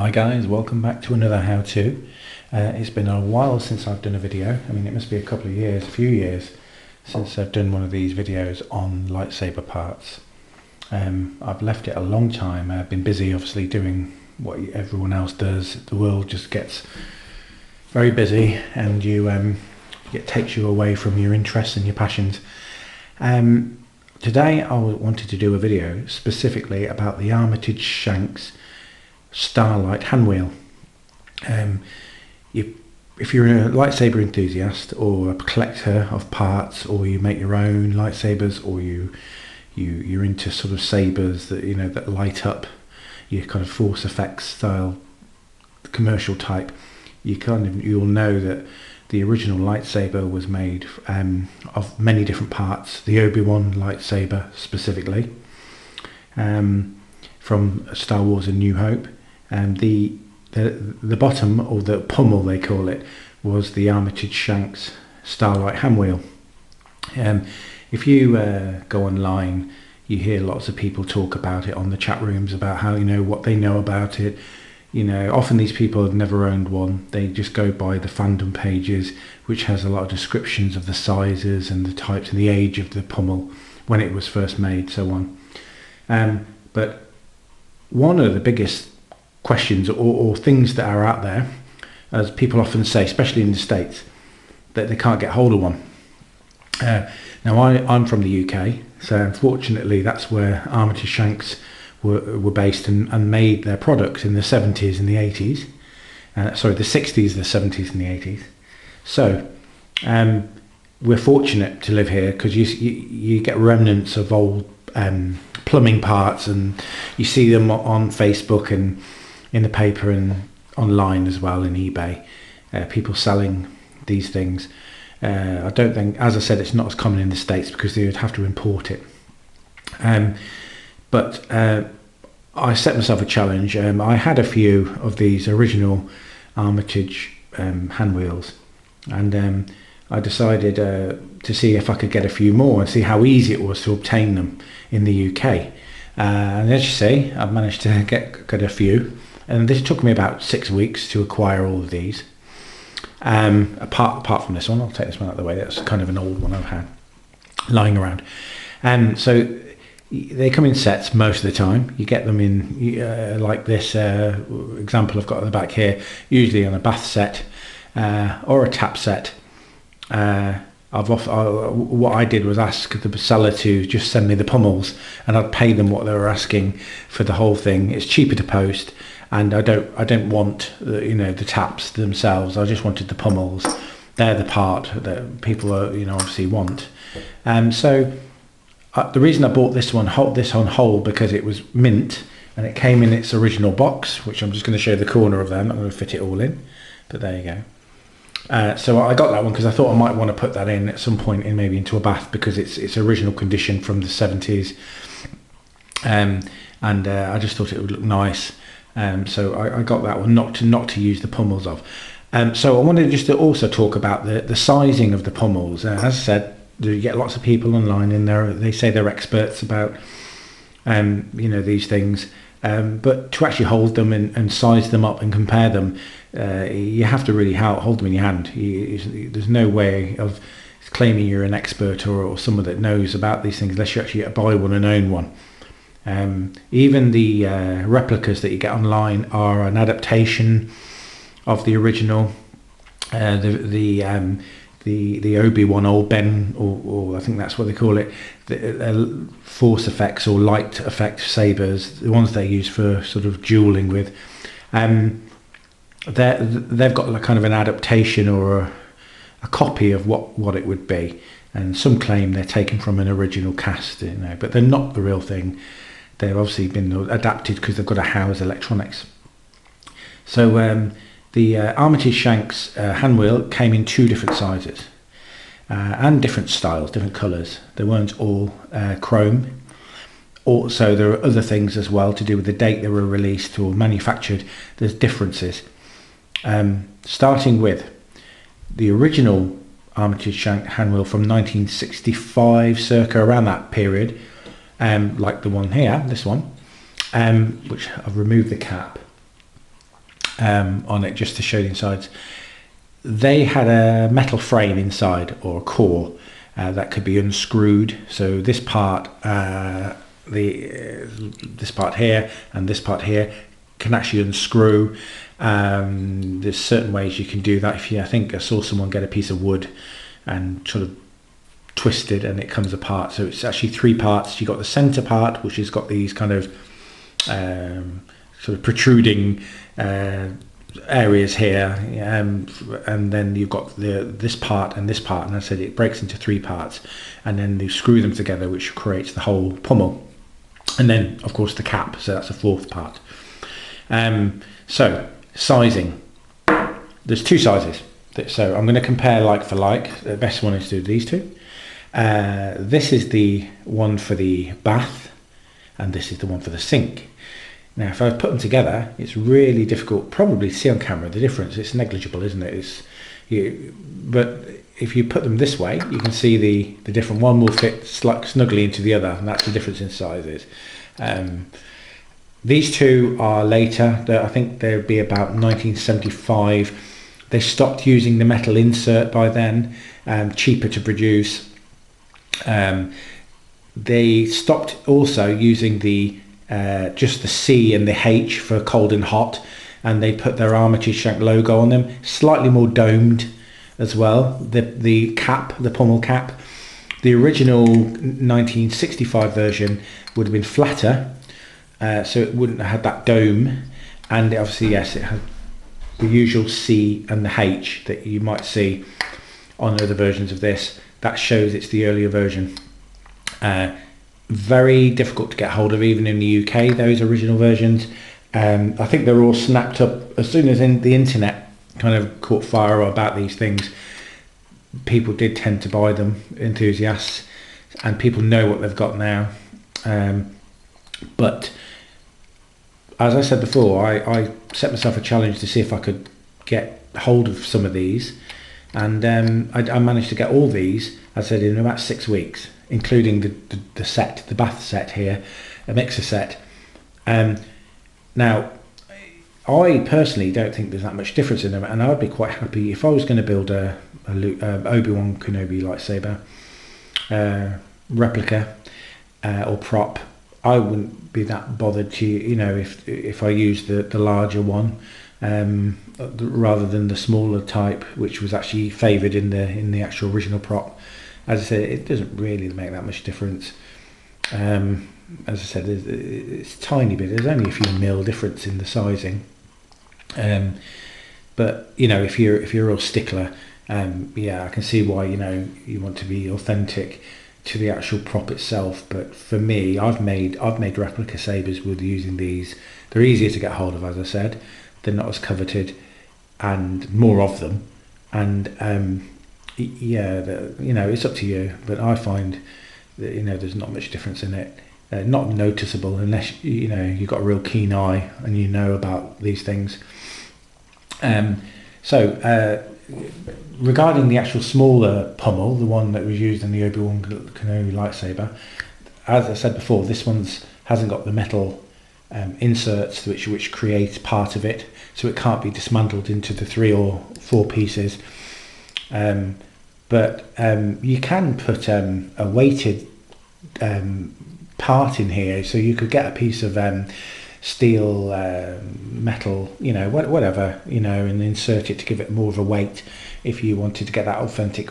Hi guys, welcome back to another how-to. It's been a while since I've done a video. I mean, it must be a few years since I've done one of these videos on lightsaber parts. I've left it a long time. I've been busy obviously doing what everyone else does. The world just gets very busy and it takes you away from your interests and your passions. Today I wanted to do a video specifically about the Armitage Shanks starlite hand wheel. If you're a lightsaber enthusiast or a collector of parts, or you make your own lightsabers, or you're into sort of sabers that that light up, your kind of force effects style, commercial type, you'll know that the original lightsaber was made of many different parts. The Obi-Wan lightsaber specifically, from Star Wars: A New Hope. And the bottom, or the pummel they call it, was the Armitage Shanks starlite hand wheel. If you go online, you hear lots of people talk about it on the chat rooms about how what they know about it. Often these people have never owned one. They just go by the fandom pages, which has a lot of descriptions of the sizes and the types and the age of the pummel when it was first made, so on. But one of the biggest questions or things that are out there, as people often say, especially in the States, that they can't get hold of one. Now I'm from the UK, so unfortunately that's where Armitage Shanks were based and made their products in the 70s and the 80s. Sorry, the 60s, the 70s and the 80s. So we're fortunate to live here because you get remnants of old plumbing parts, and you see them on Facebook and in the paper and online as well, in eBay, people selling these things. I don't think, as I said, it's not as common in the States because they would have to import it. But I set myself a challenge. I had a few of these original Armitage hand wheels, and I decided to see if I could get a few more and see how easy it was to obtain them in the UK. And as you see, I've managed to get a few, and this took me about 6 weeks to acquire all of these. Apart from this one, I'll take this one out of the way. That's kind of an old one I've had lying around. So they come in sets most of the time. You get them in like this example I've got at the back here, usually on a bath set or a tap set. What I did was ask the seller to just send me the pummels, and I'd pay them what they were asking for the whole thing. It's cheaper to post, and I don't want the taps themselves. I just wanted the pummels. They're the part that people obviously want. So the reason I bought this on whole, because it was mint and it came in its original box, which I'm just going to show the corner of there. I'm not going to fit it all in, but there you go. So I got that one because I thought I might want to put that in at some point, maybe into a bath, because it's original condition from the 70s, and I just thought it would look nice. So I got that one, not to use the pummels of. So I wanted just to also talk about the sizing of the pummels. As I said, you get lots of people online in there. They say they're experts about these things. But to actually hold them and size them up and compare them, you have to really hold them in your hand. There's no way of claiming you're an expert or someone that knows about these things unless you actually buy one and own one. Even the replicas that you get online are an adaptation of the original. The Obi-Wan Old Ben, or I think that's what they call it, the force effects or light effect sabers, the ones they use for sort of dueling with. They've got like kind of an adaptation or a copy of what it would be, and some claim they're taken from an original cast, but they're not the real thing. They've obviously been adapted because they've got to house electronics. So the Armitage Shanks hand wheel came in 2 different sizes and different styles, different colours. They weren't all chrome. Also, there are other things as well to do with the date they were released or manufactured. There's differences. Starting with the original Armitage Shank hand wheel from 1965, circa around that period, like the one here, this one, which I've removed the cap. on it just to show the insides. They had a metal frame inside, or a core, that could be unscrewed. So this part, this part here and this part here can actually unscrew. There's certain ways you can do that. I think I saw someone get a piece of wood and sort of twist it and it comes apart. So it's actually 3 parts. You've got the center part, which has got these kind of sort of protruding areas here, and then you've got this part, and I said it breaks into 3 parts, and then you screw them together, which creates the whole pummel, and then of course the cap, so that's the 4th part. So sizing, there's 2 sizes, so I'm going to compare like for like. The best one is to do these 2. This is the one for the bath, and this is the one for the sink. Now, if I put them together, it's really difficult probably to see on camera the difference. It's negligible, isn't it? But if you put them this way, you can see the different. One will fit snugly into the other, and that's the difference in sizes. These 2 are later. I think they'll be about 1975. They stopped using the metal insert by then, cheaper to produce. They stopped also using just the C and the H for cold and hot, and they put their Armitage Shank logo on them, slightly more domed as well. The cap, the pummel cap, the original 1965 version would have been flatter, so it wouldn't have had that dome, and obviously yes, it had the usual C and the H that you might see on other versions of this. That shows it's the earlier version. Very difficult to get hold of even in the UK, those original versions. I think they're all snapped up as soon as the internet kind of caught fire about these things. People did tend to buy them, enthusiasts, and people know what they've got now. But as I said before, I set myself a challenge to see if I could get hold of some of these, and I managed to get all these, as I said, in about 6 weeks, including the set, the bath set here, a mixer set. Now, I personally don't think there's that much difference in them, and I'd be quite happy if I was going to build a Obi-Wan Kenobi lightsaber replica or prop. I wouldn't be that bothered to, if I used the larger one rather than the smaller type, which was actually favoured in the actual original prop. As I said, it doesn't really make that much difference. As I said, it's a tiny bit. There's only a few mil difference in the sizing. But if you're a real stickler, yeah, I can see why you want to be authentic to the actual prop itself. But for me, I've made replica sabers with using these. They're easier to get hold of, as I said. They're not as coveted, and more of them. And yeah, it's up to you. But I find that there's not much difference in it. Not noticeable unless you've got a real keen eye and you know about these things. Regarding the actual smaller pummel, the one that was used in the Obi-Wan Kenobi lightsaber, as I said before, this one's hasn't got the metal inserts which create part of it, so it can't be dismantled into the 3 or 4 pieces. But you can put a weighted part in here, so you could get a piece of steel, metal, whatever, and insert it to give it more of a weight if you wanted to get that authentic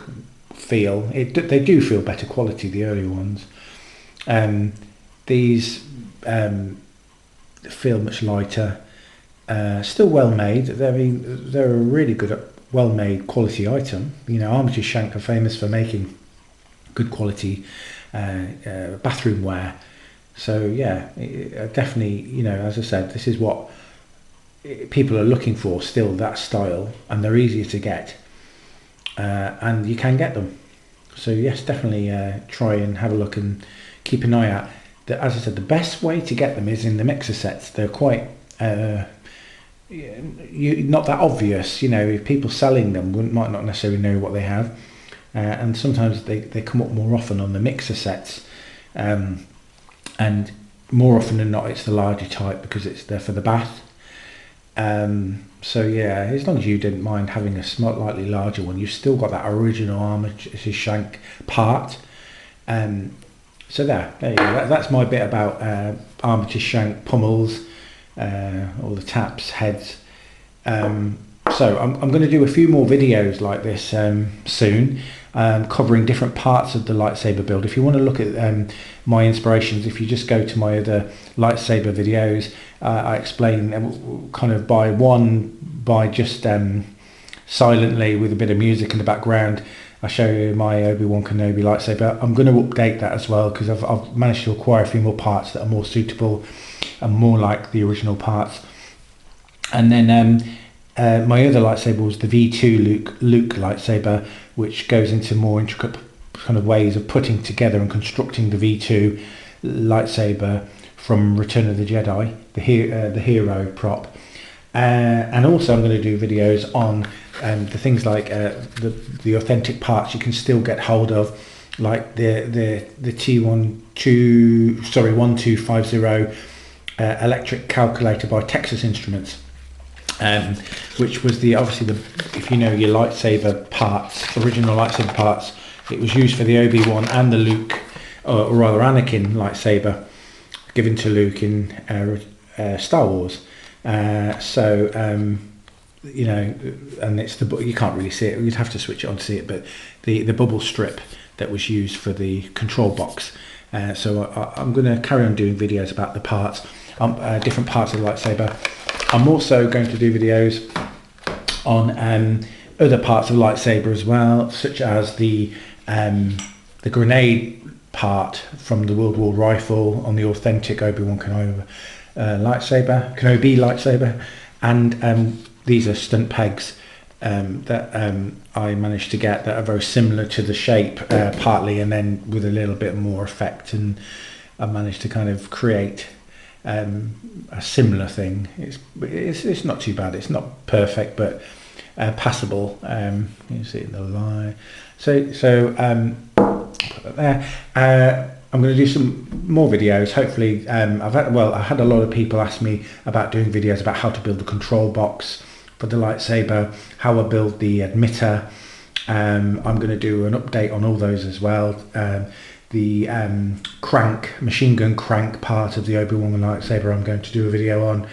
feel. They do feel better quality, the earlier ones. These feel much lighter, still well made. They're a really good, well made quality item. Armitage Shank are famous for making good quality bathroom wear. So yeah, definitely, as I said, this is what people are looking for, still, that style, and they're easier to get, and you can get them. So yes, definitely try and have a look and keep an eye out. As I said, the best way to get them is in the mixer sets. They're quite not that obvious. People selling them might not necessarily know what they have, and sometimes they come up more often on the mixer sets. And more often than not, it's the larger type because they're for the bath. So yeah, as long as you didn't mind having a slightly larger one, you've still got that original Armitage Shank part. So there you go. That's my bit about Armitage Shank pummels, all the taps, heads. So I'm going to do a few more videos like this soon, covering different parts of the lightsaber build. If you want to look at my inspirations, if you just go to my other lightsaber videos, I explain kind of by just silently with a bit of music in the background. I show you my Obi-Wan Kenobi lightsaber. I'm going to update that as well, because I've managed to acquire a few more parts that are more suitable and more like the original parts. And then my other lightsaber was the V2 Luke lightsaber, which goes into more intricate kind of ways of putting together and constructing the V2 lightsaber from Return of the Jedi, the hero prop. And also I'm going to do videos on the things like the authentic parts you can still get hold of, like the T1250 electric calculator by Texas Instruments, which was obviously if you know your lightsaber parts, original lightsaber parts, it was used for the Obi-Wan and the Luke, or rather Anakin lightsaber given to Luke in Star Wars. You know, and it's you can't really see it, you'd have to switch it on to see it, but the bubble strip that was used for the control box. So I'm going to carry on doing videos about the parts, different parts of the lightsaber. I'm also going to do videos on other parts of the lightsaber as well, such as the grenade part from the World War rifle on the authentic Obi-Wan Kenobi Kenobi lightsaber, and these are stunt pegs that I managed to get that are very similar to the shape, partly, and then with a little bit more effect, and I managed to kind of create a similar thing. It's not too bad. It's not perfect, but passable. You see it in the line. So put that there. I'm going to do some more videos. Hopefully, I had a lot of people ask me about doing videos about how to build the control box for the lightsaber, how I build the emitter. I'm going to do an update on all those as well. The machine gun crank part of the Obi-Wan lightsaber, I'm going to do a video on.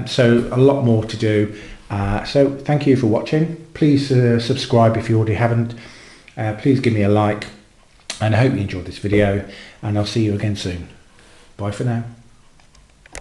So a lot more to do. So thank you for watching. Please subscribe if you already haven't. Please give me a like, and I hope you enjoyed this video, and I'll see you again soon. Bye for now.